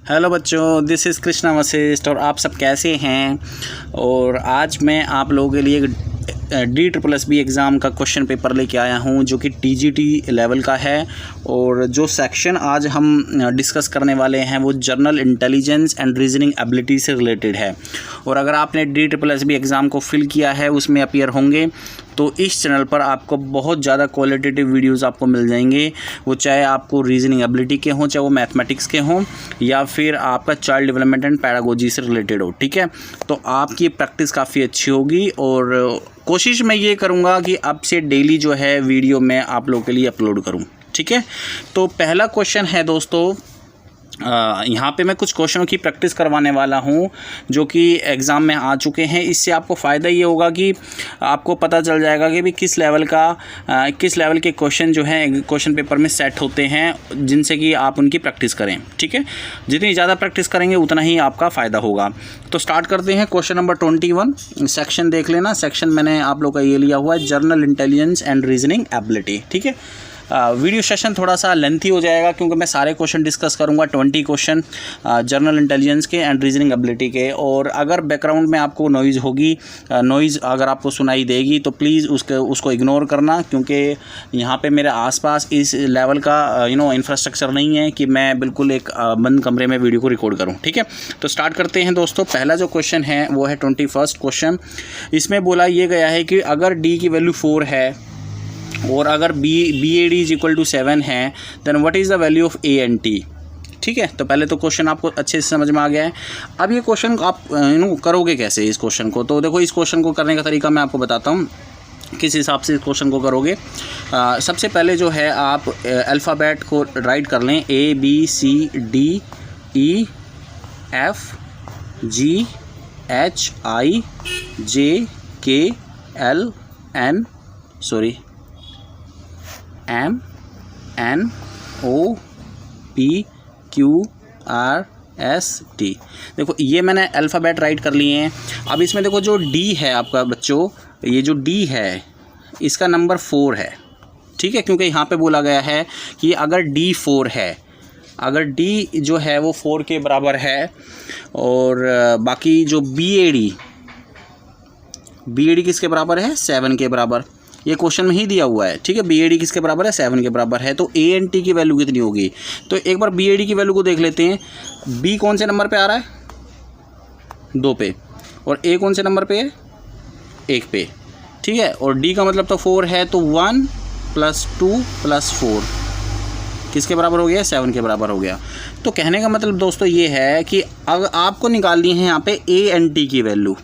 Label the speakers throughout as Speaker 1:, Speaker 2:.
Speaker 1: Hello बच्चों, this is Krishna Vashishtha और आप सब कैसे हैं। और आज मैं आप लोगों के लिए DSSB एग्ज़ाम का क्वेश्चन पेपर लेके आया हूं जो कि TGT लेवल का है। और जो सेक्शन आज हम डिस्कस करने वाले हैं वो general intelligence and reasoning ability से रिलेटेड है। और अगर आपने DSSB एग्ज़ाम को फिल किया है, उसमें अपीयर होंगे, तो इस चैनल पर आपको बहुत ज़्यादा क्वालिटेटिव वीडियोस आपको मिल जाएंगे। वो चाहे आपको रीजनिंग एबिलिटी के हों, चाहे वो मैथमेटिक्स के हों, या फिर आपका चाइल्ड डेवलपमेंट एंड पैडागोजी से रिलेटेड हो। ठीक है, तो आपकी प्रैक्टिस काफ़ी अच्छी होगी और कोशिश मैं ये करूँगा कि अब से डेली जो है वीडियो मैं आप लोगों के लिए अपलोड करूँ। ठीक है, तो पहला क्वेश्चन है दोस्तों, यहाँ पे मैं कुछ क्वेश्चनों की प्रैक्टिस करवाने वाला हूँ जो कि एग्ज़ाम में आ चुके हैं। इससे आपको फ़ायदा ये होगा कि आपको पता चल जाएगा कि भी किस लेवल के क्वेश्चन जो हैं क्वेश्चन पेपर में सेट होते हैं, जिनसे कि आप उनकी प्रैक्टिस करें। ठीक है, जितनी ज़्यादा प्रैक्टिस करेंगे उतना ही आपका फ़ायदा होगा। तो स्टार्ट करते हैं। क्वेश्चन नंबर 21, सेक्शन देख लेना। सेक्शन मैंने आप लोग का ये लिया हुआ है, general intelligence and reasoning ability. ठीक है, वीडियो सेशन थोड़ा सा लेंथी हो जाएगा क्योंकि मैं सारे क्वेश्चन डिस्कस करूंगा, 20 क्वेश्चन जनरल इंटेलिजेंस के एंड रीजनिंग एबिलिटी के। और अगर बैकग्राउंड में आपको नॉइज़ होगी, नॉइज़ अगर आपको सुनाई देगी तो प्लीज़ उसको इग्नोर करना, क्योंकि यहाँ पे मेरे आसपास इस लेवल का इंफ्रास्ट्रक्चर नहीं है कि मैं बिल्कुल एक बंद कमरे में वीडियो को रिकॉर्ड करूँ। ठीक है, तो स्टार्ट करते हैं दोस्तों। पहला जो क्वेश्चन है वो है 21st क्वेश्चन। इसमें बोला ये गया है कि अगर डी की वैल्यू 4 है और अगर BAD इज इक्वल टू 7 है, then what is the value of ANT। ठीक है, तो पहले तो क्वेश्चन आपको अच्छे से समझ में आ गया है। अब ये क्वेश्चन आप करोगे कैसे इस क्वेश्चन को, तो देखो इस क्वेश्चन को करने का तरीका मैं आपको बताता हूँ किस हिसाब से इस क्वेश्चन को करोगे। सबसे पहले जो है आप अल्फ़ाबेट को राइट कर लें, ABCDEFGHIJKLM MNOPQRST। देखो ये मैंने अल्फ़ाबेट राइट कर लिए हैं। अब इसमें देखो जो D है आपका बच्चों, ये जो D है इसका नंबर 4 है। ठीक है, क्योंकि यहाँ पे बोला गया है कि अगर D 4 है, अगर D जो है वो 4 के बराबर है, और बाकी जो BAD किसके बराबर है, 7 के बराबर। ये क्वेश्चन में ही दिया हुआ है। ठीक है, BAD किसके बराबर है, 7 के बराबर है। तो ANT की वैल्यू कितनी होगी, तो एक बार BAD की वैल्यू को देख लेते हैं। B कौन से नंबर पे आ रहा है, 2 पे, और A कौन से नंबर पे है, 1 पे। ठीक है, और D का मतलब तो 4 है, तो 1 + 2 + 4 किसके बराबर हो गया, 7 के बराबर हो गया। तो कहने का मतलब दोस्तों ये है कि अब आपको निकालनी है यहाँ पे ANT की वैल्यू,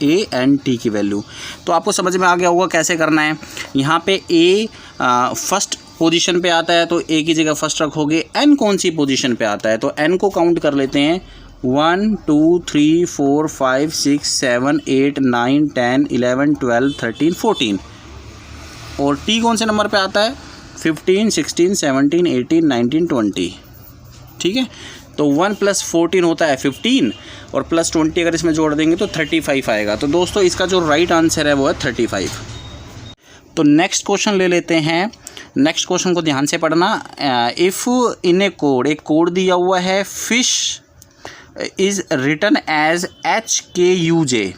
Speaker 1: ANT की वैल्यू। तो आपको समझ में आ गया होगा कैसे करना है। यहाँ पे A फर्स्ट पोजीशन पे आता है तो A की जगह फर्स्ट रखोगे। N कौन सी पोजीशन पे आता है, तो N को काउंट कर लेते हैं, 1 2 3 4 5 6 7 8 9 10 11 12 13 14। और T कौन से नंबर पे आता है, 15 16 17 18 19 20। ठीक है, तो 1 + 14 होता है 15, और +20 अगर इसमें जोड़ देंगे तो 35 आएगा। तो दोस्तों इसका जो राइट आंसर है वो है 35। तो नेक्स्ट क्वेश्चन ले लेते हैं। नेक्स्ट क्वेश्चन को ध्यान से पढ़ना। इफ़ इन ए कोड, एक कोड दिया हुआ है, fish is written as HKUJ।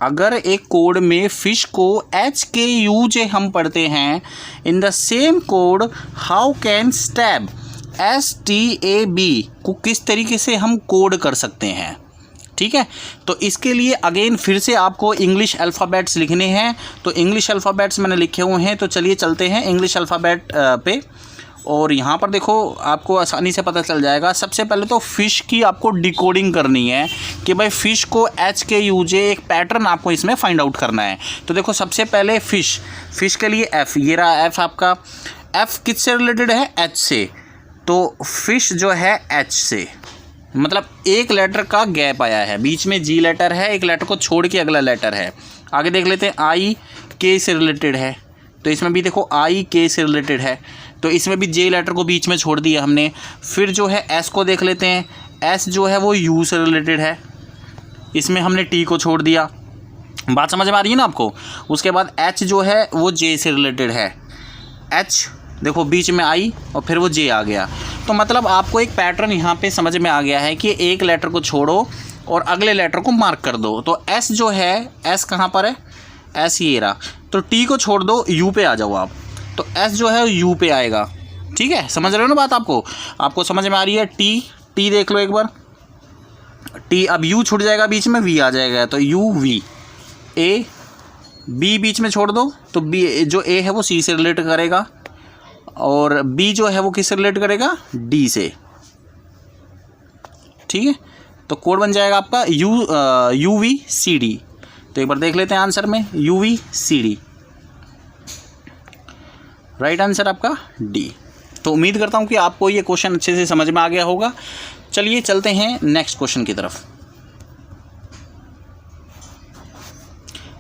Speaker 1: अगर एक कोड में फ़िश को HKUJ हम पढ़ते हैं, in the same code how can stab STAB को किस तरीके से हम कोड कर सकते हैं। ठीक है, तो इसके लिए अगेन फिर से आपको इंग्लिश अल्फ़ाबेट्स लिखने हैं। तो इंग्लिश अल्फ़ाबेट्स मैंने लिखे हुए हैं, तो चलिए चलते हैं इंग्लिश अल्फ़ाबेट पे। और यहाँ पर देखो आपको आसानी से पता चल जाएगा। सबसे पहले तो फ़िश की आपको डिकोडिंग करनी है कि भाई फ़िश को HKUJ, एक पैटर्न आपको इसमें फाइंड आउट करना है। तो देखो सबसे पहले फ़िश के लिए F, ये रहा F आपका। F किससे रिलेटेड है, H से। तो फ़िश जो है H से, मतलब एक लेटर का गैप आया है, बीच में G लेटर है, एक लेटर को छोड़ के अगला लेटर है। आगे देख लेते हैं, I K से रिलेटेड है, तो इसमें भी देखो I K से रिलेटेड है, तो इसमें भी J लेटर को बीच में छोड़ दिया हमने। फिर जो है S को देख लेते हैं, S जो है वो U से रिलेटेड है, इसमें हमने T को छोड़ दिया। बात समझ में आ रही है ना आपको। उसके बाद H जो है वो J से रिलेटेड है, H देखो बीच में आई और फिर वो जे आ गया। तो मतलब आपको एक पैटर्न यहाँ पे समझ में आ गया है कि एक लेटर को छोड़ो और अगले लेटर को मार्क कर दो। तो एस जो है, एस कहाँ पर है, एस ये रहा। तो टी को छोड़ दो, यू पे आ जाओ आप। तो एस जो है यू पे आएगा। ठीक है, समझ रहे हो ना बात आपको समझ में आ रही है। टी देख लो एक बार, टी अब यू छूट जाएगा बीच में, वी आ जाएगा। तो यू वी। ए बी बीच में छोड़ दो, तो बी जो ए है वो सी से रिलेट करेगा और बी जो है वो किससे रिलेट करेगा, डी से। ठीक है, तो कोड बन जाएगा आपका यू वी सी डी। तो एक बार देख लेते हैं आंसर में, you we see D, right answer आपका डी। तो उम्मीद करता हूँ कि आपको ये क्वेश्चन अच्छे से समझ में आ गया होगा। चलिए चलते हैं नेक्स्ट क्वेश्चन की तरफ।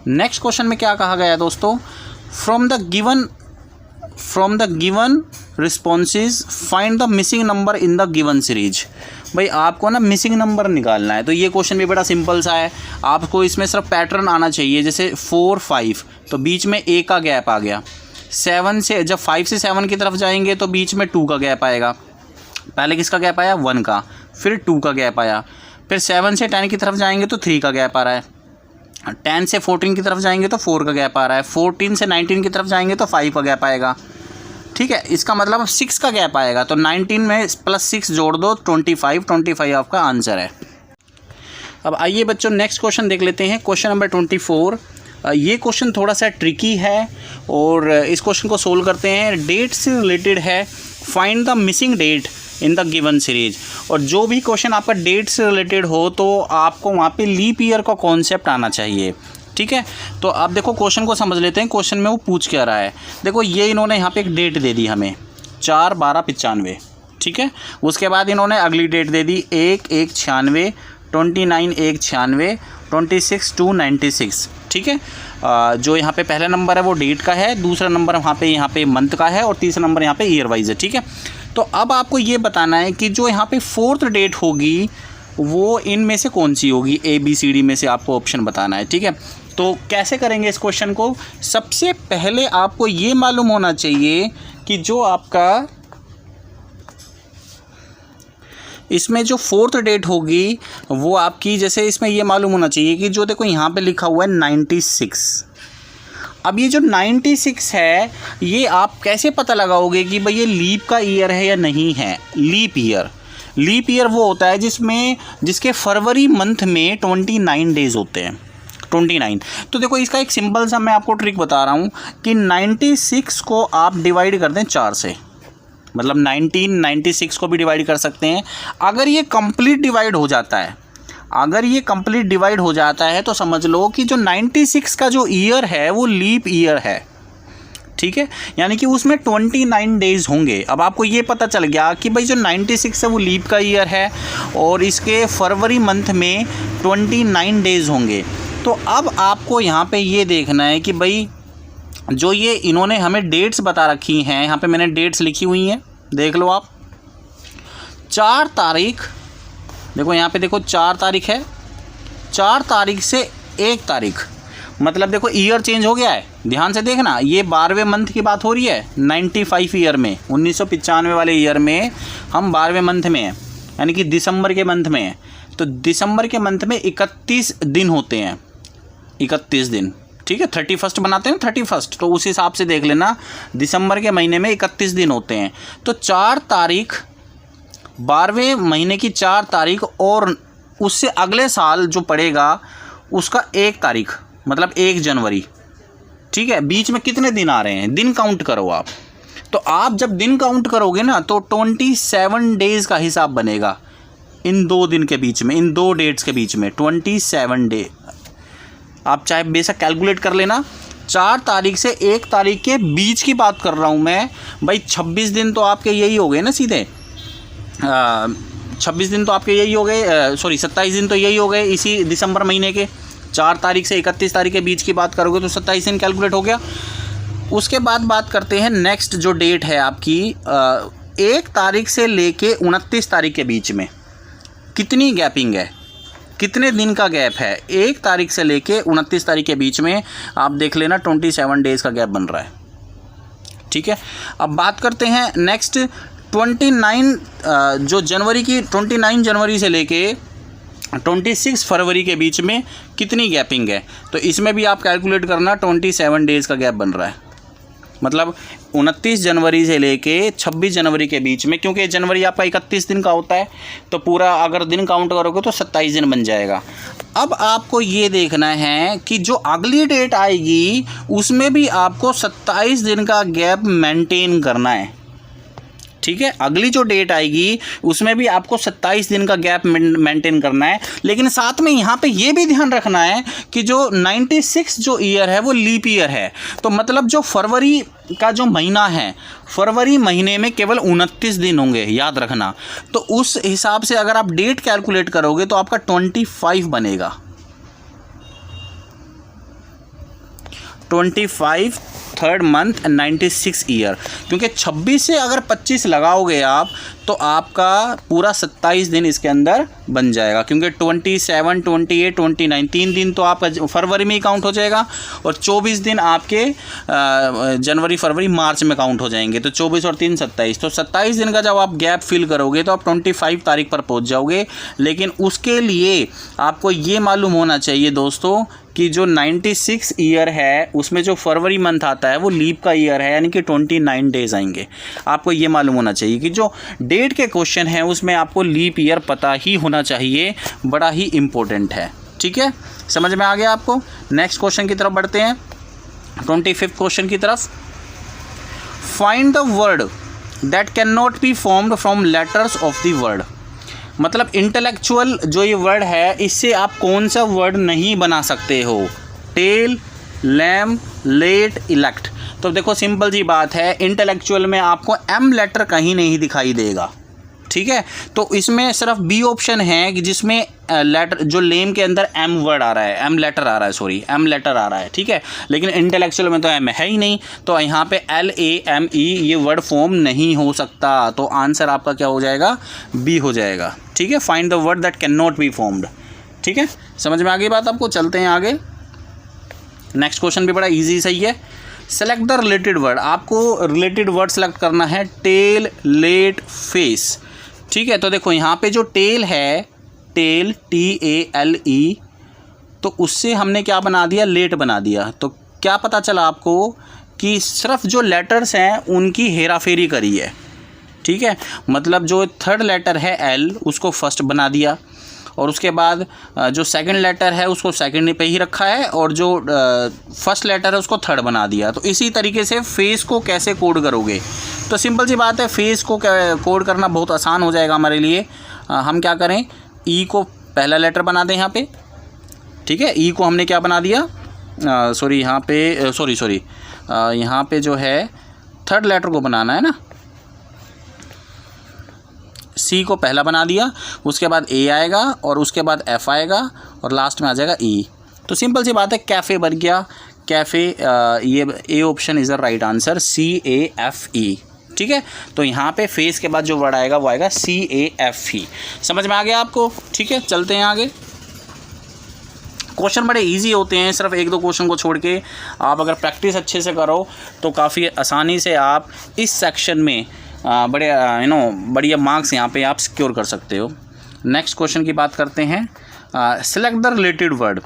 Speaker 1: नेक्स्ट क्वेश्चन में क्या कहा गया है दोस्तों, from the given responses find the missing number in the given series. भाई आपको ना मिसिंग नंबर निकालना है। तो ये क्वेश्चन भी बड़ा सिंपल सा है, आपको इसमें सिर्फ पैटर्न आना चाहिए। जैसे 4 5, तो बीच में ए का गैप आ गया। 7 से जब 5 से 7 की तरफ जाएंगे तो बीच में 2 का गैप आएगा। पहले किसका गैप आया, 1 का, फिर 2 का गैप आया। फिर 7 से 10 की तरफ जाएंगे तो 3 का गैप आ रहा है। 10 से 14 की तरफ जाएंगे तो 4 का गैप आ रहा है। 14 से 19 की तरफ जाएंगे तो 5 का गैप आएगा। ठीक है, इसका मतलब अब 6 का गैप आएगा। तो 19 में +6 जोड़ दो, 25 आपका आंसर है। अब आइए बच्चों नेक्स्ट क्वेश्चन देख लेते हैं, क्वेश्चन नंबर 24। ये क्वेश्चन थोड़ा सा ट्रिकी है और इस क्वेश्चन को सोल्व करते हैं। डेट से रिलेटेड है, find the missing date in the given series. और जो भी क्वेश्चन आपका डेट से रिलेटेड हो तो आपको वहाँ पे लीप ईयर का कॉन्सेप्ट आना चाहिए। ठीक है, तो आप देखो क्वेश्चन को समझ लेते हैं, क्वेश्चन में वो पूछ क्या रहा है। देखो ये इन्होंने यहाँ पे एक डेट दे दी हमें 4/12/95। ठीक है, उसके बाद इन्होंने अगली डेट दे दी 1/1/96, 29/1/96, 26/2/96। ठीक है, जो यहाँ पे पहला नंबर है वो डेट का है, दूसरा नंबर यहाँ पे मंथ का है और तीसरा नंबर यहाँ पे ईयर वाइज है। ठीक है, तो अब आपको ये बताना है कि जो यहाँ पे 4th डेट होगी वो इनमें से कौन सी होगी, ABCD में से आपको ऑप्शन बताना है। ठीक है, तो कैसे करेंगे इस क्वेश्चन को। सबसे पहले आपको ये मालूम होना चाहिए कि जो आपका इसमें जो 4th डेट होगी वो आपकी, जैसे इसमें ये मालूम होना चाहिए कि जो देखो यहाँ पे लिखा हुआ है 96। अब ये जो 96 है ये आप कैसे पता लगाओगे कि भाई ये लीप का ईयर है या नहीं है। लीप ईयर वो होता है जिसके फरवरी मंथ में 29 डेज़ होते हैं, 29। तो देखो इसका एक सिंपल सा मैं आपको ट्रिक बता रहा हूँ कि 96 को आप डिवाइड कर दें 4 से, मतलब 96 को भी डिवाइड कर सकते हैं। अगर ये कंप्लीट डिवाइड हो जाता है तो समझ लो कि जो 96 का जो ईयर है वो लीप ईयर है। ठीक है, यानी कि उसमें 29 डेज़ होंगे। अब आपको ये पता चल गया कि भाई जो 96 है वो लीप का ईयर है और इसके फरवरी मंथ में 29 डेज़ होंगे। तो अब आपको यहाँ पे ये देखना है कि भाई जो ये इन्होंने हमें डेट्स बता रखी हैं, यहाँ पे मैंने डेट्स लिखी हुई हैं, देख लो आप। 4 तारीख, देखो यहाँ पे देखो 4 तारीख है, 4 तारीख से 1 तारीख, मतलब देखो ईयर चेंज हो गया है। ध्यान से देखना, ये 12वें मंथ की बात हो रही है 95 ईयर में, 1995 वाले ईयर में हम 12वें मंथ में हैं, यानी कि दिसंबर के मंथ में हैं। तो दिसंबर के मंथ में 31 दिन होते हैं, 31 दिन। ठीक है, 31 बनाते हैं 31, तो उस हिसाब से देख लेना, दिसंबर के महीने में 31 दिन होते हैं। तो 4 तारीख 12वें महीने की 4 तारीख और उससे अगले साल जो पड़ेगा उसका 1 तारीख, मतलब 1 जनवरी। ठीक है, बीच में कितने दिन आ रहे हैं, दिन काउंट करो आप। तो आप जब दिन काउंट करोगे ना तो 27 डेज़ का हिसाब बनेगा इन 2 दिन के बीच में, इन 2 डेट्स के बीच में 27 डे। आप चाहे बेशक कैलकुलेट कर लेना। 4 तारीख से 1 तारीख के बीच की बात कर रहा हूँ मैं भाई। 26 दिन तो आपके यही हो गए ना सीधे, 26 दिन तो आपके यही हो गए, सॉरी 27 दिन तो यही हो गए इसी दिसंबर महीने के। 4 तारीख से 31 तारीख के बीच की बात करोगे तो 27 दिन कैलकुलेट हो गया। उसके बाद बात करते हैं नेक्स्ट जो डेट है आपकी 1 तारीख से लेके 29 तारीख के बीच में कितनी गैपिंग है, कितने दिन का गैप है। 1 तारीख से लेके 29 तारीख के बीच में आप देख लेना 27 डेज़ का गैप बन रहा है। ठीक है। अब बात करते हैं नेक्स्ट 29 जो जनवरी की 29 जनवरी से लेके 26 फरवरी के बीच में कितनी गैपिंग है। तो इसमें भी आप कैलकुलेट करना, 27 डेज़ का गैप बन रहा है, मतलब 29 जनवरी से लेके 26 जनवरी के बीच में, क्योंकि जनवरी आपका 31 दिन का होता है, तो पूरा अगर दिन काउंट करोगे तो 27 दिन बन जाएगा। अब आपको ये देखना है कि जो अगली डेट आएगी उसमें भी आपको 27 दिन का गैप मेंटेन करना है, ठीक है। अगली जो डेट आएगी उसमें भी आपको 27 दिन का गैप मेंटेन करना है, लेकिन साथ में यहाँ पे ये भी ध्यान रखना है कि जो 96 जो ईयर है वो लीप ईयर है। तो मतलब जो फरवरी का जो महीना है, फरवरी महीने में केवल 29 दिन होंगे, याद रखना। तो उस हिसाब से अगर आप डेट कैलकुलेट करोगे तो आपका 25 बनेगा, 25 3rd मंथ 96 ईयर, क्योंकि 26 से अगर 25 लगाओगे आप तो आपका पूरा 27 दिन इसके अंदर बन जाएगा, क्योंकि 27, 28, 29 3 दिन तो आपका फरवरी में ही काउंट हो जाएगा और 24 दिन आपके जनवरी फरवरी मार्च में काउंट हो जाएंगे। तो 24 और 3 27, तो 27 दिन का जब आप गैप फिल करोगे तो आप 25 तारीख पर पहुंच जाओगे। लेकिन उसके लिए आपको ये मालूम होना चाहिए दोस्तों कि जो 96 ईयर है उसमें जो फरवरी मंथ आता है वो लीप का ईयर है, यानी कि 29 डेज़ आएंगे। आपको ये मालूम होना चाहिए कि जो डेट के क्वेश्चन हैं उसमें आपको लीप ईयर पता ही होना चाहिए, बड़ा ही इम्पोर्टेंट है, ठीक है। समझ में आ गया आपको। नेक्स्ट क्वेश्चन की तरफ बढ़ते हैं, 25th क्वेश्चन की तरफ। Find the word that can not be formed from letters of the word. मतलब इंटेलेक्चुअल जो ये वर्ड है इससे आप कौन सा वर्ड नहीं बना सकते हो। Tell, lamb, let, elect. तो देखो सिंपल सी बात है, इंटेलेक्चुअल में आपको एम लेटर कहीं नहीं दिखाई देगा, ठीक है। तो इसमें सिर्फ बी ऑप्शन है कि जिसमें लेटर जो लेम के अंदर एम वर्ड आ रहा है, एम लेटर आ रहा है, ठीक है। लेकिन इंटेलेक्चुअल में तो एम है ही नहीं, तो यहाँ पे LAME ये वर्ड फॉर्म नहीं हो सकता। तो आंसर आपका क्या हो जाएगा, बी हो जाएगा, ठीक है। Find the word that can not be formed, ठीक है। समझ में आ गई बात आपको। चलते हैं आगे। नेक्स्ट क्वेश्चन भी बड़ा ईजी सही है। Select the related word. आपको रिलेटेड वर्ड सेलेक्ट करना है, टेल, लेट, फेस, ठीक है। तो देखो यहाँ पे जो टेल है, टेल TALE, तो उससे हमने क्या बना दिया, लेट बना दिया। तो क्या पता चला आपको कि सिर्फ जो लेटर्स हैं उनकी हेरा फेरी करी है, ठीक है। मतलब जो 3rd लेटर है L उसको फर्स्ट बना दिया, और उसके बाद जो 2nd लेटर है उसको 2nd पे ही रखा है, और जो 1st लेटर है उसको 3rd बना दिया। तो इसी तरीके से फेस को कैसे कोड करोगे। तो सिंपल सी बात है, फेस को कोड करना बहुत आसान हो जाएगा हमारे लिए। हम क्या करें, ई को पहला लेटर बना दें यहाँ पे, ठीक है। ई को हमने क्या बना दिया, यहाँ पे जो है 3rd लेटर को बनाना है ना, सी को पहला बना दिया, उसके बाद ए आएगा और उसके बाद एफ आएगा और लास्ट में आ जाएगा ई। तो सिंपल सी बात है, कैफ़े बन गया, कैफ़े। ये A option is the right answer, CAFE, ठीक है। तो यहाँ पे फेस के बाद जो वर्ड आएगा वो आएगा CAFE। समझ में आ गया आपको, ठीक है। चलते हैं आगे। क्वेश्चन बड़े इजी होते हैं, सिर्फ 1-2 क्वेश्चन को छोड़ के आप अगर प्रैक्टिस अच्छे से करो तो काफ़ी आसानी से आप इस सेक्शन में बड़े बढ़िया मार्क्स यहाँ पे आप सिक्योर कर सकते हो। नेक्स्ट क्वेश्चन की बात करते हैं। Select the related word.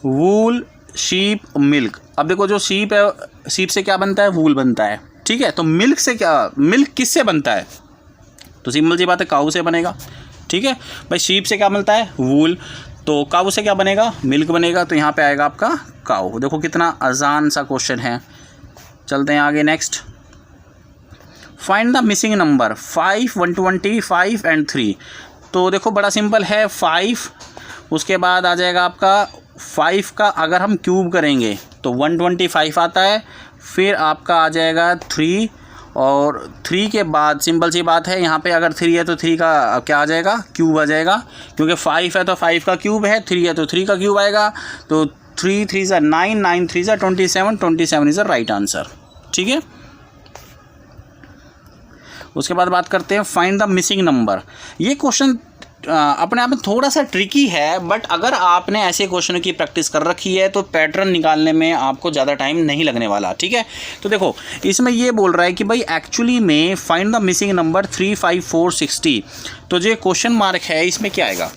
Speaker 1: Wool, sheep, milk. अब देखो जो शीप है, शीप से क्या बनता है, वूल बनता है, ठीक है। तो मिल्क से क्या, मिल्क किससे बनता है, तो सिंपल सी बात है, काऊ से बनेगा, ठीक है भाई। शीप से क्या बनता है, वूल, तो काऊ से क्या बनेगा, मिल्क बनेगा। तो यहाँ पे आएगा आपका काऊ। देखो कितना आसान सा क्वेश्चन है। चलते हैं आगे। Next, find the missing number 5, 120, 5 and 3। तो देखो बड़ा सिंपल है, 5, उसके बाद आ जाएगा आपका 5 का अगर हम क्यूब करेंगे तो 125 आता है, फिर आपका आ जाएगा 3, और 3 के बाद सिंपल सी बात है, यहाँ पे अगर 3 है तो 3 का क्या आ जाएगा, क्यूब आ जाएगा, क्योंकि 5 है तो 5 का क्यूब है, 3 है तो 3 का क्यूब आएगा। तो 3 3 ज़ा 9, 9 3 ज़ा 27, 27 इज़ द राइट आंसर, ठीक है। उसके बाद बात करते हैं फाइंड द मिसिंग नंबर। ये क्वेश्चन अपने आप में थोड़ा सा ट्रिकी है, बट अगर आपने ऐसे क्वेश्चन की प्रैक्टिस कर रखी है तो पैटर्न निकालने में आपको ज़्यादा टाइम नहीं लगने वाला। ठीक है, तो देखो इसमें ये बोल रहा है कि भाई एक्चुअली में फाइंड द मिसिंग नंबर 35460। तो जो क्वेश्चन मार्क है इसमें क्या आएगा,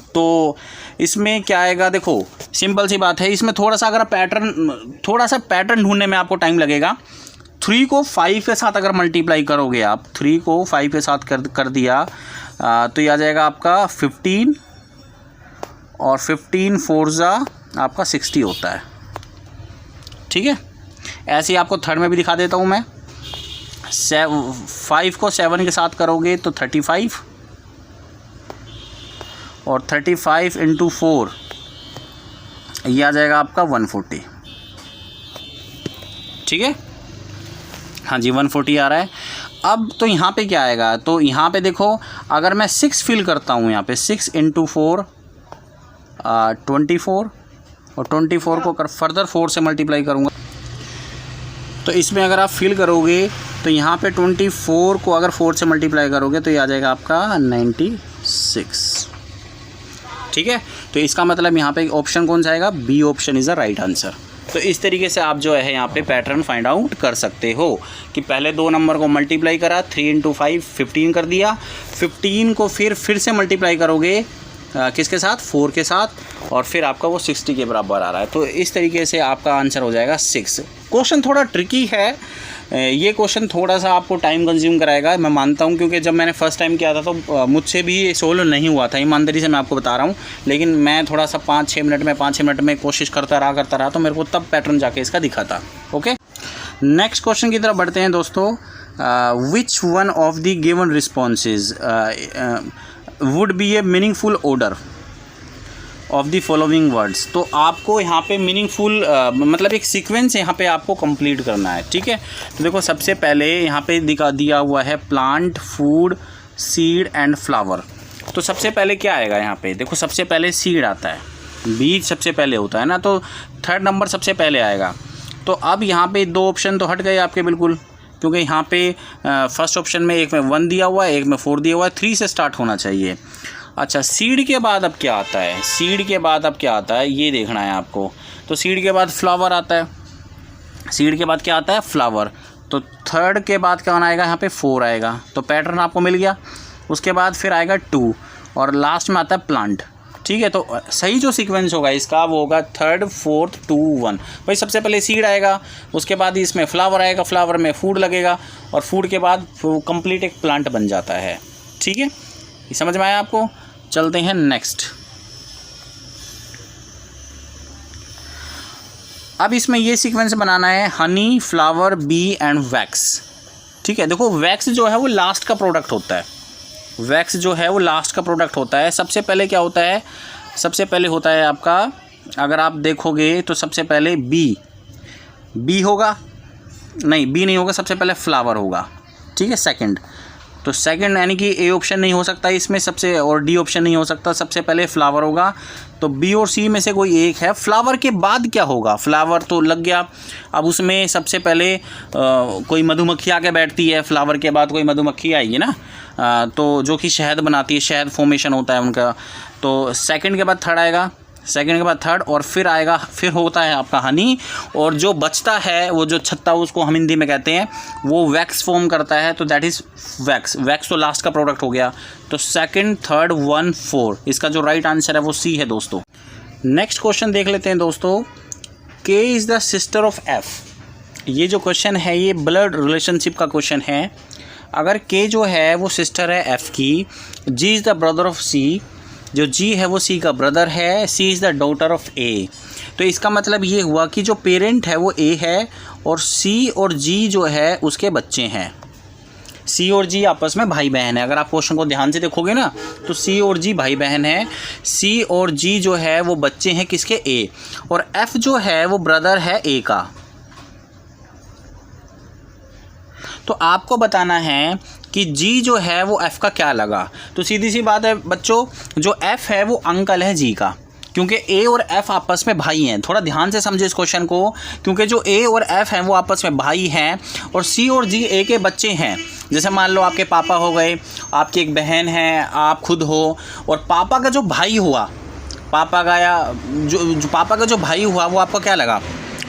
Speaker 1: तो इसमें क्या आएगा, देखो सिंपल सी बात है, इसमें थोड़ा सा पैटर्न ढूंढने में आपको टाइम लगेगा। 3 को 5 के साथ अगर मल्टीप्लाई करोगे आप, 3 को 5 के साथ कर दिया तो ये आ जाएगा आपका 15, और 15 4 जा आपका 60 होता है। ठीक है, ऐसे ही आपको थर्ड में भी दिखा देता हूँ मैं। 5 को 7 के साथ करोगे तो 35, और 35 × 4 ये आ जाएगा आपका 140। ठीक है, हाँ जी 140 आ रहा है। अब तो यहाँ पे क्या आएगा, तो यहाँ पे देखो अगर मैं 6 फिल करता हूँ यहाँ पे, 6 × 4 24, और 24 को फर्दर 4 से मल्टीप्लाई करूँगा, तो इसमें अगर आप फिल करोगे तो यहाँ पे 24 को अगर 4 से मल्टीप्लाई करोगे तो ये आ जाएगा आपका 96। ठीक है, तो इसका मतलब यहाँ पे ऑप्शन कौन सा आएगा, B option is the right answer. तो इस तरीके से आप जो है यहाँ पे पैटर्न फाइंड आउट कर सकते हो कि पहले 2 नंबर को मल्टीप्लाई करा, 3 × 5 15 कर दिया, 15 को फिर से मल्टीप्लाई करोगे किसके साथ, 4 के साथ, और फिर आपका वो 60 के बराबर आ रहा है। तो इस तरीके से आपका आंसर हो जाएगा 6। क्वेश्चन थोड़ा ट्रिकी है, ये क्वेश्चन थोड़ा सा आपको टाइम कंज्यूम कराएगा, मैं मानता हूँ, क्योंकि जब मैंने फर्स्ट टाइम किया था तो मुझसे भी ये सोल्व नहीं हुआ था, ईमानदारी से मैं आपको बता रहा हूँ। लेकिन मैं थोड़ा सा 5-6 मिनट में कोशिश करता रहा तो मेरे को तब पैटर्न जाके इसका दिखा था। ओके, नेक्स्ट क्वेश्चन की तरफ बढ़ते हैं दोस्तों। Which one of the given responses would be A meaningful order of the following words. तो आपको यहाँ पे मीनिंगफुल मतलब एक सीक्वेंस यहाँ पे आपको कंप्लीट करना है। ठीक है, तो देखो सबसे पहले यहाँ पे दिया हुआ है plant, food, seed and flower. तो सबसे पहले क्या आएगा यहाँ पे, देखो सबसे पहले सीड आता है, बीज सबसे पहले होता है ना, तो थर्ड नंबर सबसे पहले आएगा। तो अब यहाँ पे 2 ऑप्शन तो हट गए आपके बिल्कुल, क्योंकि यहाँ पे फर्स्ट ऑप्शन में एक में 1 दिया हुआ है, एक में 4 दिया हुआ है, 3 से स्टार्ट होना चाहिए। अच्छा, सीड के बाद अब क्या आता है, सीड के बाद अब क्या आता है ये देखना है आपको। तो सीड के बाद फ्लावर आता है, सीड के बाद क्या आता है, फ्लावर। तो थर्ड के बाद क्या आएगा, यहाँ पे 4 आएगा, तो पैटर्न आपको मिल गया। उसके बाद फिर आएगा 2, और लास्ट में आता है प्लांट। ठीक है, तो सही जो सीक्वेंस होगा इसका वो होगा 3rd 4th 2 1। भाई सबसे पहले सीड आएगा, उसके बाद इसमें फ्लावर आएगा, फ्लावर में फूड लगेगा, और फूड के बाद कंप्लीट एक प्लांट बन जाता है। ठीक है, ये समझ में आया आपको। चलते हैं नेक्स्ट। अब इसमें ये सीक्वेंस बनाना है honey, flower, bee and wax. ठीक है, देखो वैक्स जो है वो लास्ट का प्रोडक्ट होता है, वैक्स जो है वो लास्ट का प्रोडक्ट होता है। सबसे पहले क्या होता है, सबसे पहले होता है आपका, अगर आप देखोगे तो सबसे पहले बी होगा, नहीं बी नहीं होगा, सबसे पहले फ्लावर होगा। ठीक है, सेकंड, तो सेकंड यानी कि ए ऑप्शन नहीं हो सकता इसमें सबसे, और डी ऑप्शन नहीं हो सकता, सबसे पहले फ्लावर होगा। तो बी और सी में से कोई एक है। फ्लावर के बाद क्या होगा, फ्लावर तो लग गया, अब उसमें सबसे पहले कोई मधुमक्खी आके बैठती है, फ्लावर के बाद कोई मधुमक्खी आएगी ना, तो जो कि शहद बनाती है, शहद फॉर्मेशन होता है उनका। तो सेकंड के बाद थर्ड आएगा, सेकंड के बाद थर्ड, और फिर आएगा, फिर होता है आपका हनी, और जो बचता है वो जो छत्ता उसको हम हिंदी में कहते हैं, वो वैक्स फॉर्म करता है, तो दैट इज़ वैक्स। वैक्स तो लास्ट का प्रोडक्ट हो गया। तो सेकंड, थर्ड, 1, 4, इसका जो राइट आंसर है वो सी है दोस्तों। नेक्स्ट क्वेश्चन देख लेते हैं दोस्तों। के is the sister of F. ये जो क्वेश्चन है ये ब्लड रिलेशनशिप का क्वेश्चन है। अगर के जो है वो सिस्टर है एफ की, जी इज़ द ब्रदर ऑफ सी, जो जी है वो सी का ब्रदर है, C is the daughter of ए। तो इसका मतलब ये हुआ कि जो पेरेंट है वो ए है, और सी और जी जो है उसके बच्चे हैं। सी और जी आपस में भाई बहन है। अगर आप क्वेश्चन को ध्यान से देखोगे ना तो सी और जी भाई बहन है, सी और जी जो है वो बच्चे हैं किसके, ए, और एफ जो है वो ब्रदर है ए का। तो आपको बताना है कि जी जो है वो एफ़ का क्या लगा। तो सीधी सी बात है बच्चों, जो एफ़ है वो अंकल है जी का। क्योंकि ए और एफ आपस में भाई हैं। थोड़ा ध्यान से समझे इस क्वेश्चन को, क्योंकि जो ए और एफ हैं वो आपस में भाई हैं और सी और जी ए के बच्चे हैं। जैसे मान लो आपके पापा हो गए, आपकी एक बहन है, आप खुद हो, और पापा का जो भाई हुआ, पापा का या जो पापा का जो भाई हुआ वो आपका क्या लगा,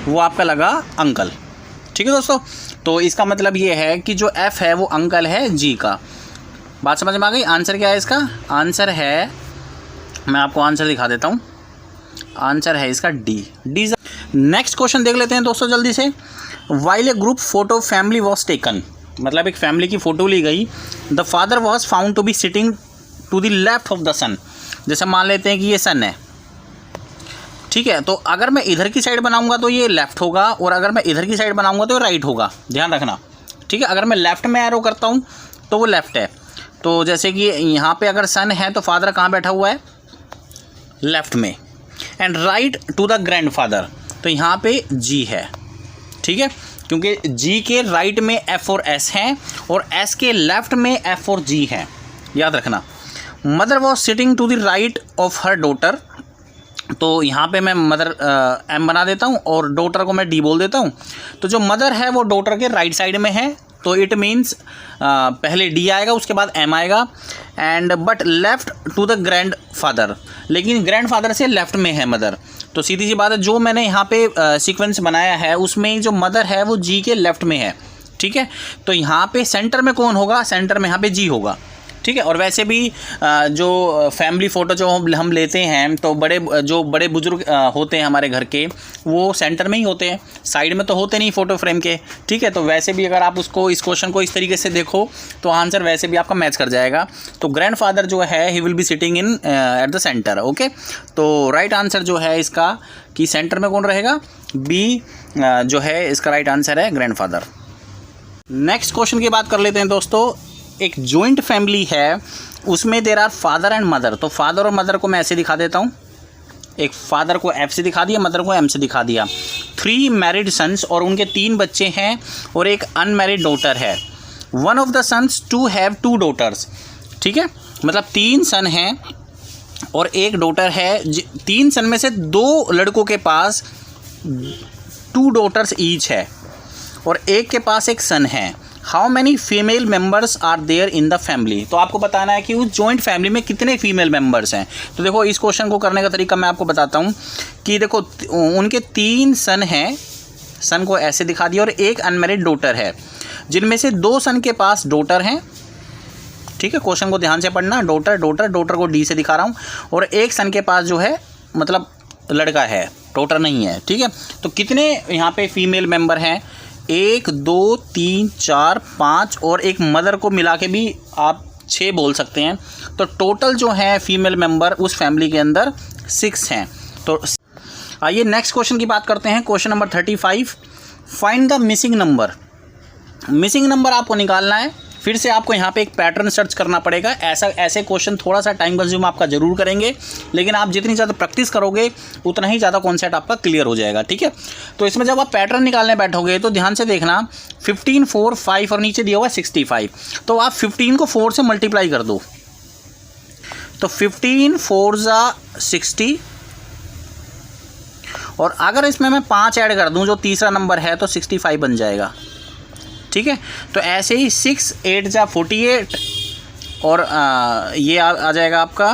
Speaker 1: वो आपका लगा अंकल। ठीक है दोस्तों, तो इसका मतलब ये है कि जो एफ है वो अंकल है जी का। बात समझ में आ गई। आंसर क्या है इसका? आंसर है, मैं आपको आंसर दिखा देता हूँ, आंसर है इसका डी। डी। नेक्स्ट क्वेश्चन देख लेते हैं दोस्तों जल्दी से। While a group photo family was taken, मतलब एक फैमिली की फ़ोटो ली गई। The father was found to be sitting to the left of the son. जैसे मान लेते हैं कि ये सन है, ठीक है, तो अगर मैं इधर की साइड बनाऊंगा तो ये लेफ़्ट होगा, और अगर मैं इधर की साइड बनाऊंगा तो ये राइट होगा। ध्यान रखना, ठीक है। अगर मैं लेफ़्ट में एरो करता हूँ तो वो लेफ़्ट है। तो जैसे कि यहाँ पे अगर सन है तो फादर कहाँ बैठा हुआ है? लेफ़्ट में। And right to the grand father, तो यहाँ पे जी है, ठीक है, क्योंकि जी के राइट में एफ और एस हैं और एस के लेफ़्ट में एफ और जी हैं, याद रखना। Mother was sitting to the right of her daughter, तो यहाँ पे मैं मदर एम बना देता हूँ और डॉटर को मैं डी बोल देता हूँ। तो जो मदर है वो डॉटर के राइट साइड में है, तो इट मीन्स पहले डी आएगा उसके बाद एम आएगा। And but left to the grand father, लेकिन ग्रैंड फादर से लेफ़्ट में है मदर। तो सीधी सी बात है, जो मैंने यहाँ पे सीक्वेंस बनाया है उसमें जो मदर है वो जी के लेफ़्ट में है, ठीक है। तो यहाँ पे सेंटर में कौन होगा? सेंटर में यहाँ पे जी होगा, ठीक है। और वैसे भी जो फैमिली फ़ोटो जो हम लेते हैं तो बड़े बुजुर्ग होते हैं हमारे घर के, वो सेंटर में ही होते हैं, साइड में तो होते नहीं फ़ोटो फ्रेम के, ठीक है। तो वैसे भी अगर आप उसको इस क्वेश्चन को इस तरीके से देखो तो आंसर वैसे भी आपका मैच कर जाएगा। तो ग्रैंडफादर जो है he will be sitting in at the centre, okay. तो राइट आंसर जो है इसका कि सेंटर में कौन रहेगा? बी जो है इसका राइट आंसर है ग्रैंडफादर। नेक्स्ट क्वेश्चन की बात कर लेते हैं दोस्तों। एक जॉइंट फैमिली है, उसमें there are father and mother. तो फादर और मदर को मैं ऐसे दिखा देता हूँ, एक फादर को एफ से दिखा दिया, मदर को एम से दिखा दिया। 3 मैरिड सन्स, और उनके 3 बच्चे हैं और एक अनमैरिड डॉटर है। One of the sons to have 2 daughters, ठीक है, मतलब 3 सन हैं और एक डॉटर है। 3 सन में से 2 लड़कों के पास 2 डॉटर्स ईच है और एक के पास एक सन है। How many female members are there in the family. तो आपको बताना है कि उस जॉइंट फैमिली में कितने फीमेल मेम्बर्स हैं। तो देखो इस क्वेश्चन को करने का तरीका मैं आपको बताता हूँ कि देखो उनके 3 सन हैं, सन को ऐसे दिखा दिया, और एक अनमैरिड डॉटर है, जिनमें से 2 सन के पास डॉटर हैं, ठीक है। क्वेश्चन को ध्यान से पढ़ना, डॉटर को डी से दिखा रहा हूँ, और एक सन के पास जो है मतलब लड़का है, डॉटर नहीं है, ठीक है। तो कितने यहाँ पे फीमेल मेम्बर हैं? 1 2 3 4 5 और एक मदर को मिला के भी आप 6 बोल सकते हैं। तो टोटल जो है फीमेल मेंबर उस फैमिली के अंदर 6 हैं। तो आइए नेक्स्ट क्वेश्चन की बात करते हैं। Question number 35, find the missing number. Missing number आपको निकालना है। फिर से आपको यहाँ पे एक पैटर्न सर्च करना पड़ेगा। ऐसे क्वेश्चन थोड़ा सा टाइम कंज्यूम आपका ज़रूर करेंगे, लेकिन आप जितनी ज़्यादा प्रैक्टिस करोगे उतना ही ज़्यादा कॉन्सेप्ट आपका क्लियर हो जाएगा, ठीक है। तो इसमें जब आप पैटर्न निकालने बैठोगे तो ध्यान से देखना, 15 4 5 और नीचे दिया हुआ 65। तो आप 15 को 4 से मल्टीप्लाई कर दो, तो 15 4 = 60, और अगर इसमें मैं 5 ऐड कर दूं जो तीसरा नंबर है तो 65 बन जाएगा, ठीक है। तो ऐसे ही 6 8 = 48 और ये आ जाएगा आपका,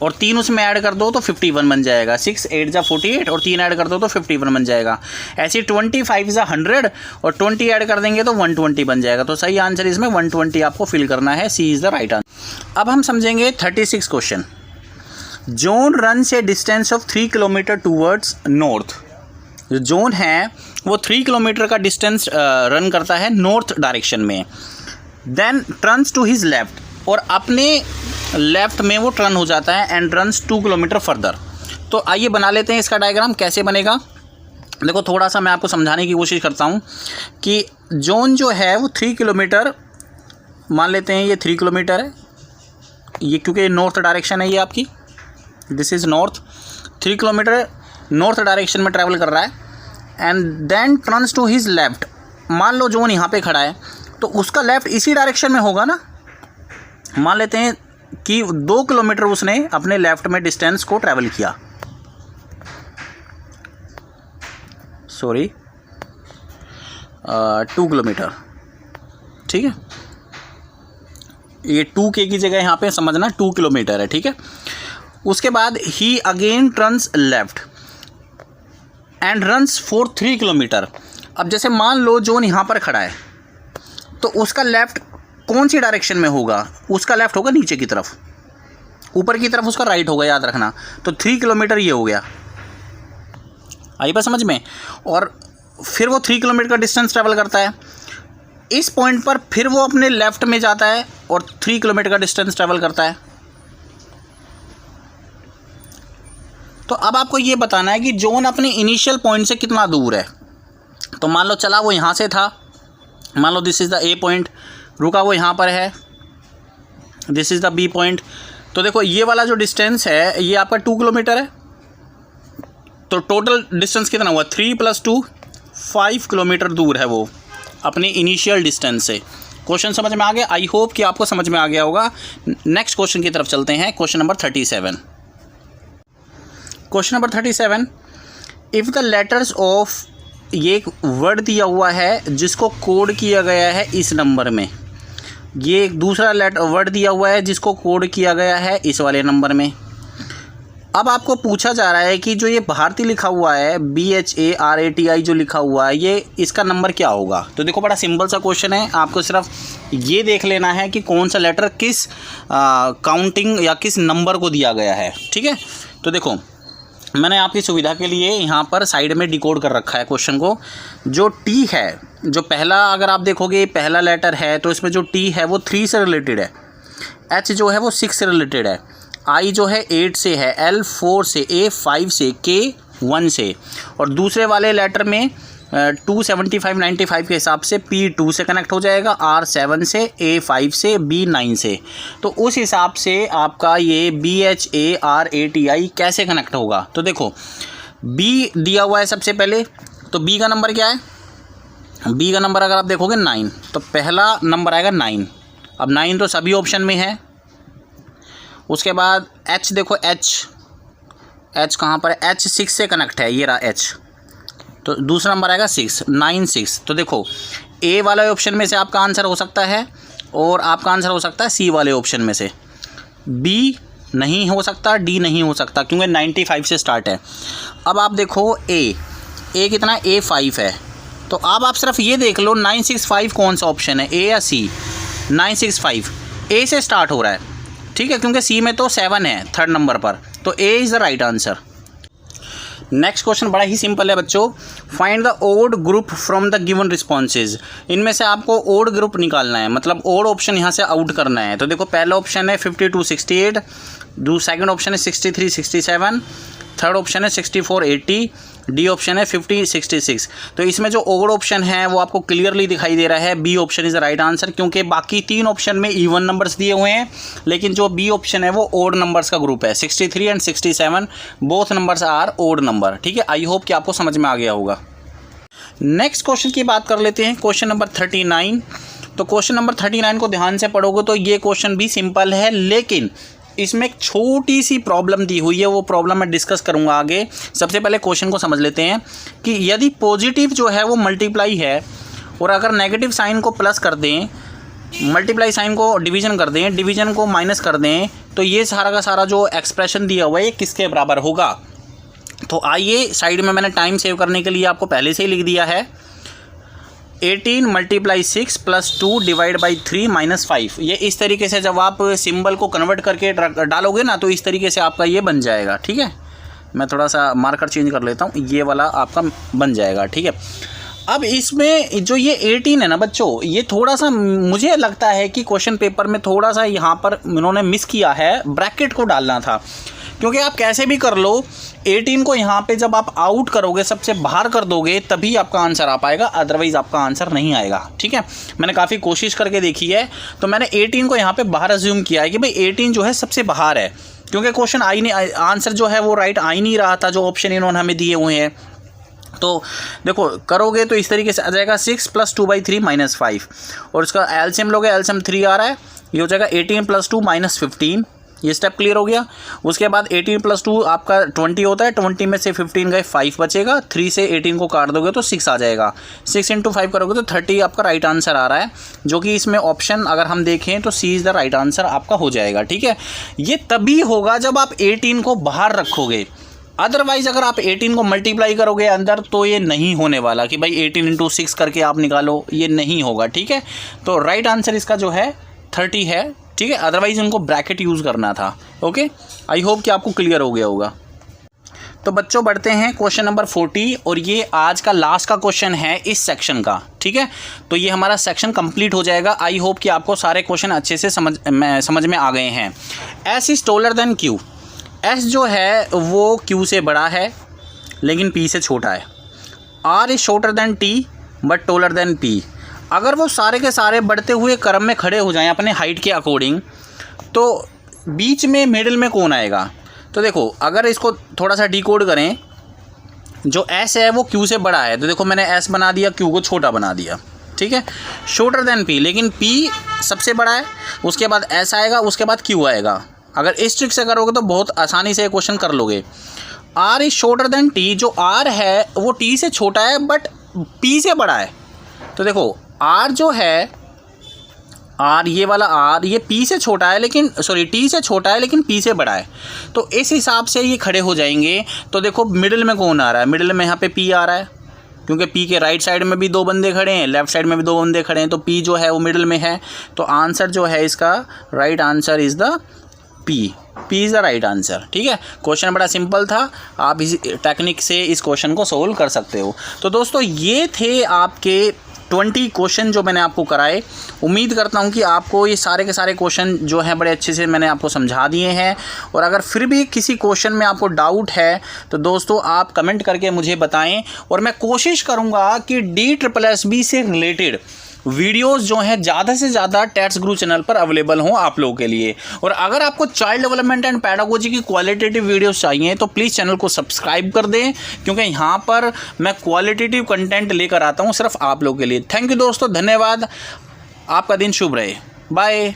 Speaker 1: और 3 उसमें ऐड कर दो तो 51 बन जाएगा। 6 8 = 48 और 3 ऐड कर दो तो 51 बन जाएगा। ऐसे ही 25 = 100 और 20 ऐड कर देंगे तो 120 बन जाएगा। तो सही आंसर इसमें 120 आपको फिल करना है, C is the right answer. अब हम समझेंगे 36 question. John runs a distance of 3 kilometre towards north. जो जॉन है वो 3 किलोमीटर का डिस्टेंस रन करता है नॉर्थ डायरेक्शन में। Then turns to his left, और अपने लेफ्ट में वो टर्न हो जाता है एंड रन्स 2 किलोमीटर फर्दर। तो आइए बना लेते हैं इसका डायग्राम, कैसे बनेगा। देखो थोड़ा सा मैं आपको समझाने की कोशिश करता हूँ कि जॉन जो है वो 3 किलोमीटर, मान लेते हैं ये 3 किलोमीटर है, ये क्योंकि नॉर्थ डायरेक्शन है, ये आपकी this is north. 3 kilometre north direction में ट्रैवल कर रहा है and then turns to his left. मान लो जॉन यहाँ पे खड़ा है तो उसका लेफ़्ट इसी डायरेक्शन में होगा ना। मान लेते हैं कि 2 किलोमीटर उसने अपने लेफ्ट में डिस्टेंस को ट्रैवल किया, सॉरी 2 किलोमीटर, ठीक है। ये 2K की जगह यहाँ पे समझना 2 किलोमीटर है, ठीक है। उसके बाद ही again turns left and runs for 3 kilometre. अब जैसे मान लो जोन यहाँ पर खड़ा है तो उसका लेफ़्ट कौन सी डायरेक्शन में होगा? उसका लेफ़्ट होगा नीचे की तरफ, ऊपर की तरफ उसका राइट होगा, याद रखना। तो 3 किलोमीटर ये हो गया, आई बात समझ में। और फिर वो 3 किलोमीटर का डिस्टेंस ट्रैवल करता है। इस पॉइंट पर फिर वो अपने लेफ़्ट में जाता है और 3 किलोमीटर का डिस्टेंस ट्रैवल करता है। तो अब आपको ये बताना है कि जोन अपने इनिशियल पॉइंट से कितना दूर है। तो मान लो चला वो यहाँ से था, मान लो this is the A point, रुका वो यहाँ पर है, this is the B point. तो देखो ये वाला जो डिस्टेंस है ये आपका 2 किलोमीटर है। तो टोटल डिस्टेंस कितना हुआ? 3 + 2 5 किलोमीटर दूर है वो अपने इनिशियल डिस्टेंस से। क्वेश्चन समझ में आ गया? आई होप कि आपको समझ में आ गया होगा। नेक्स्ट क्वेश्चन की तरफ चलते हैं, question number 37। Question number 37, if the letters of, ये एक वर्ड दिया हुआ है जिसको कोड किया गया है इस नंबर में, ये एक दूसरा वर्ड दिया हुआ है जिसको कोड किया गया है इस वाले नंबर में। अब आपको पूछा जा रहा है कि जो ये भारती लिखा हुआ है, BHARATI जो लिखा हुआ है, ये इसका नंबर क्या होगा? तो देखो बड़ा सिंपल सा क्वेश्चन है, आपको सिर्फ ये देख लेना है कि कौन सा लेटर किस काउंटिंग या किस नंबर को दिया गया है, ठीक है। तो देखो मैंने आपकी सुविधा के लिए यहाँ पर साइड में डिकोड कर रखा है क्वेश्चन को। जो टी है, जो पहला, अगर आप देखोगे पहला लेटर है तो इसमें जो टी है वो 3 से रिलेटेड है, एच जो है वो 6 से रिलेटेड है, आई जो है 8 से है, एल 4 से, ए 5 से, के 1 से, और दूसरे वाले लेटर में 2 75 95 के हिसाब से पी 2 से कनेक्ट हो जाएगा, आर 7 से, ए 5 से, बी 9 से। तो उस हिसाब से आपका ये BHARATI कैसे कनेक्ट होगा? तो देखो बी दिया हुआ है सबसे पहले, तो बी का नंबर क्या है? बी का नंबर अगर आप देखोगे 9, तो पहला नंबर आएगा 9। अब 9 तो सभी ऑप्शन में है। उसके बाद एच देखो, एच कहाँ पर है? एच 6 से कनेक्ट है, ये रहा एच, तो दूसरा नंबर आएगा 6, 9 6। तो देखो ए वाले ऑप्शन में से आपका आंसर हो सकता है और आपका आंसर हो सकता है सी वाले ऑप्शन में से। बी नहीं हो सकता, डी नहीं हो सकता, क्योंकि 95 से स्टार्ट है। अब आप देखो ए कितना? ए 5 है। तो अब आप सिर्फ ये देख लो 965 कौन सा ऑप्शन है, ए या सी? 965 ए से स्टार्ट हो रहा है, ठीक है, क्योंकि सी में तो 7 है थर्ड नंबर पर, तो A is the right answer. Next question बड़ा ही सिंपल है बच्चों, find the odd group from the given responses. इनमें से आपको ओड ग्रुप निकालना है, मतलब ओड ऑप्शन यहाँ से आउट करना है। तो देखो पहला ऑप्शन है 52 68, सेकंड ऑप्शन है 63 67, थर्ड ऑप्शन है 64 80, डी ऑप्शन है 50 66। तो इसमें जो ओड ऑप्शन है वो आपको क्लियरली दिखाई दे रहा है, B option is the right answer, क्योंकि बाकी 3 ऑप्शन में इवन नंबर्स दिए हुए हैं, लेकिन जो बी ऑप्शन है वो ओड नंबर्स का ग्रुप है। 63 and 67 both numbers are odd number, ठीक है। आई होप कि आपको समझ में आ गया होगा। नेक्स्ट क्वेश्चन की बात कर लेते हैं, क्वेश्चन नंबर 39। तो क्वेश्चन नंबर 39 को ध्यान से पढ़ोगे तो ये क्वेश्चन भी सिंपल है, लेकिन इसमें एक छोटी सी प्रॉब्लम दी हुई है, वो प्रॉब्लम मैं डिस्कस करूंगा आगे। सबसे पहले क्वेश्चन को समझ लेते हैं कि यदि पॉजिटिव जो है वो मल्टीप्लाई है और अगर नेगेटिव साइन को प्लस कर दें, मल्टीप्लाई साइन को डिवीजन कर दें, डिवीजन को माइनस कर दें, तो ये सारा का सारा जो एक्सप्रेशन दिया हुआ है ये किसके बराबर होगा? तो आइए, साइड में मैंने टाइम सेव करने के लिए आपको पहले से ही लिख दिया है, 18 × 6 + 2 / 3 - 5। ये इस तरीके से जब आप सिंबल को कन्वर्ट करके डालोगे ना, तो इस तरीके से आपका ये बन जाएगा, ठीक है। मैं थोड़ा सा मार्कर चेंज कर लेता हूँ, ये वाला आपका बन जाएगा, ठीक है। अब इसमें जो ये 18 है ना बच्चों, ये थोड़ा सा मुझे लगता है कि क्वेश्चन पेपर में थोड़ा सा यहाँ पर इन्होंने मिस किया है, ब्रैकेट को डालना था, क्योंकि आप कैसे भी कर लो 18 को यहाँ पे जब आप आउट करोगे, सबसे बाहर कर दोगे, तभी आपका आंसर आ पाएगा, अदरवाइज़ आपका आंसर नहीं आएगा, ठीक है। मैंने काफ़ी कोशिश करके देखी है, तो मैंने 18 को यहाँ पे बाहर अज्यूम किया है कि भाई 18 जो है सबसे बाहर है, क्योंकि क्वेश्चन आंसर जो है वो राइट आ ही नहीं रहा था, जो ऑप्शन इन्होंने हमें दिए हुए हैं। तो देखो करोगे तो इस तरीके से आ जाएगा 6 + 2/3 - 5, और इसका एलसीएम लोगे, एलसीएम 3 आ रहा है, ये हो जाएगा 18 + 2 -15, ये स्टेप क्लियर हो गया। उसके बाद 18 + 2 आपका 20 होता है, 20 में से 15 गए 5 बचेगा, 3 से 18 को काट दोगे तो 6 आ जाएगा, 6 × 5 करोगे तो 30 आपका राइट आंसर आ रहा है, जो कि इसमें ऑप्शन अगर हम देखें तो सी इज़ द राइट आंसर आपका हो जाएगा। ठीक है, ये तभी होगा जब आप 18 को बाहर रखोगे, अदरवाइज अगर आप 18 को मल्टीप्लाई करोगे अंदर तो ये नहीं होने वाला कि भाई 18 × 6 करके आप निकालो, ये नहीं होगा। ठीक है, तो राइट आंसर इसका जो है 30 है। ठीक है, अदरवाइज उनको ब्रैकेट यूज़ करना था। ओके, आई होप कि आपको क्लियर हो गया होगा। तो बच्चों बढ़ते हैं क्वेश्चन नंबर 40, और ये आज का लास्ट का क्वेश्चन है इस सेक्शन का। ठीक है, तो ये हमारा सेक्शन कंप्लीट हो जाएगा। आई होप कि आपको सारे क्वेश्चन अच्छे से समझ में आ गए हैं। S is taller than Q, S जो है वो क्यू से बड़ा है लेकिन पी से छोटा है। R is shorter than T but taller than P. अगर वो सारे के सारे बढ़ते हुए क्रम में खड़े हो जाएं अपने हाइट के अकॉर्डिंग, तो बीच में मिडिल में कौन आएगा? तो देखो, अगर इसको थोड़ा सा डिकोड करें, जो एस है वो क्यू से बड़ा है, तो देखो मैंने एस बना दिया, क्यू को छोटा बना दिया। ठीक है, शॉर्टर देन पी, लेकिन पी सबसे बड़ा है, उसके बाद एस आएगा, उसके बाद क्यू आएगा। अगर इस ट्रिक से करोगे तो बहुत आसानी से क्वेश्चन कर लोगे। R is shorter than T, जो आर है वो टी से छोटा है बट पी से बड़ा है। तो देखो आर जो है, आर ये वाला आर, ये पी से छोटा है लेकिन टी से छोटा है लेकिन पी से बड़ा है, तो इस हिसाब से ये खड़े हो जाएंगे। तो देखो मिडिल में कौन आ रहा है? मिडिल में यहाँ पे पी आ रहा है, क्योंकि पी के राइट साइड में भी 2 बंदे खड़े हैं, लेफ्ट साइड में भी 2 बंदे खड़े हैं, तो पी जो है वो मिडिल में है। तो आंसर जो है इसका right answer is the P is the right answer. ठीक है, क्वेश्चन बड़ा सिंपल था, आप इस टेक्निक से इस क्वेश्चन को सोल्व कर सकते हो। तो दोस्तों ये थे आपके 20 क्वेश्चन जो मैंने आपको कराए। उम्मीद करता हूँ कि आपको ये सारे के सारे क्वेश्चन जो हैं बड़े अच्छे से मैंने आपको समझा दिए हैं। और अगर फिर भी किसी क्वेश्चन में आपको डाउट है तो दोस्तों आप कमेंट करके मुझे बताएं, और मैं कोशिश करूँगा कि DSSB से रिलेटेड वीडियोस जो हैं ज़्यादा से ज़्यादा टेट्स गुरु चैनल पर अवेलेबल हों आप लोगों के लिए। और अगर आपको चाइल्ड डेवलपमेंट एंड पैडागोजी की क्वालिटेटिव वीडियोस चाहिए तो प्लीज़ चैनल को सब्सक्राइब कर दें, क्योंकि यहाँ पर मैं क्वालिटेटिव कंटेंट लेकर आता हूँ सिर्फ आप लोगों के लिए। थैंक यू दोस्तों, धन्यवाद, आपका दिन शुभ रहे, बाय।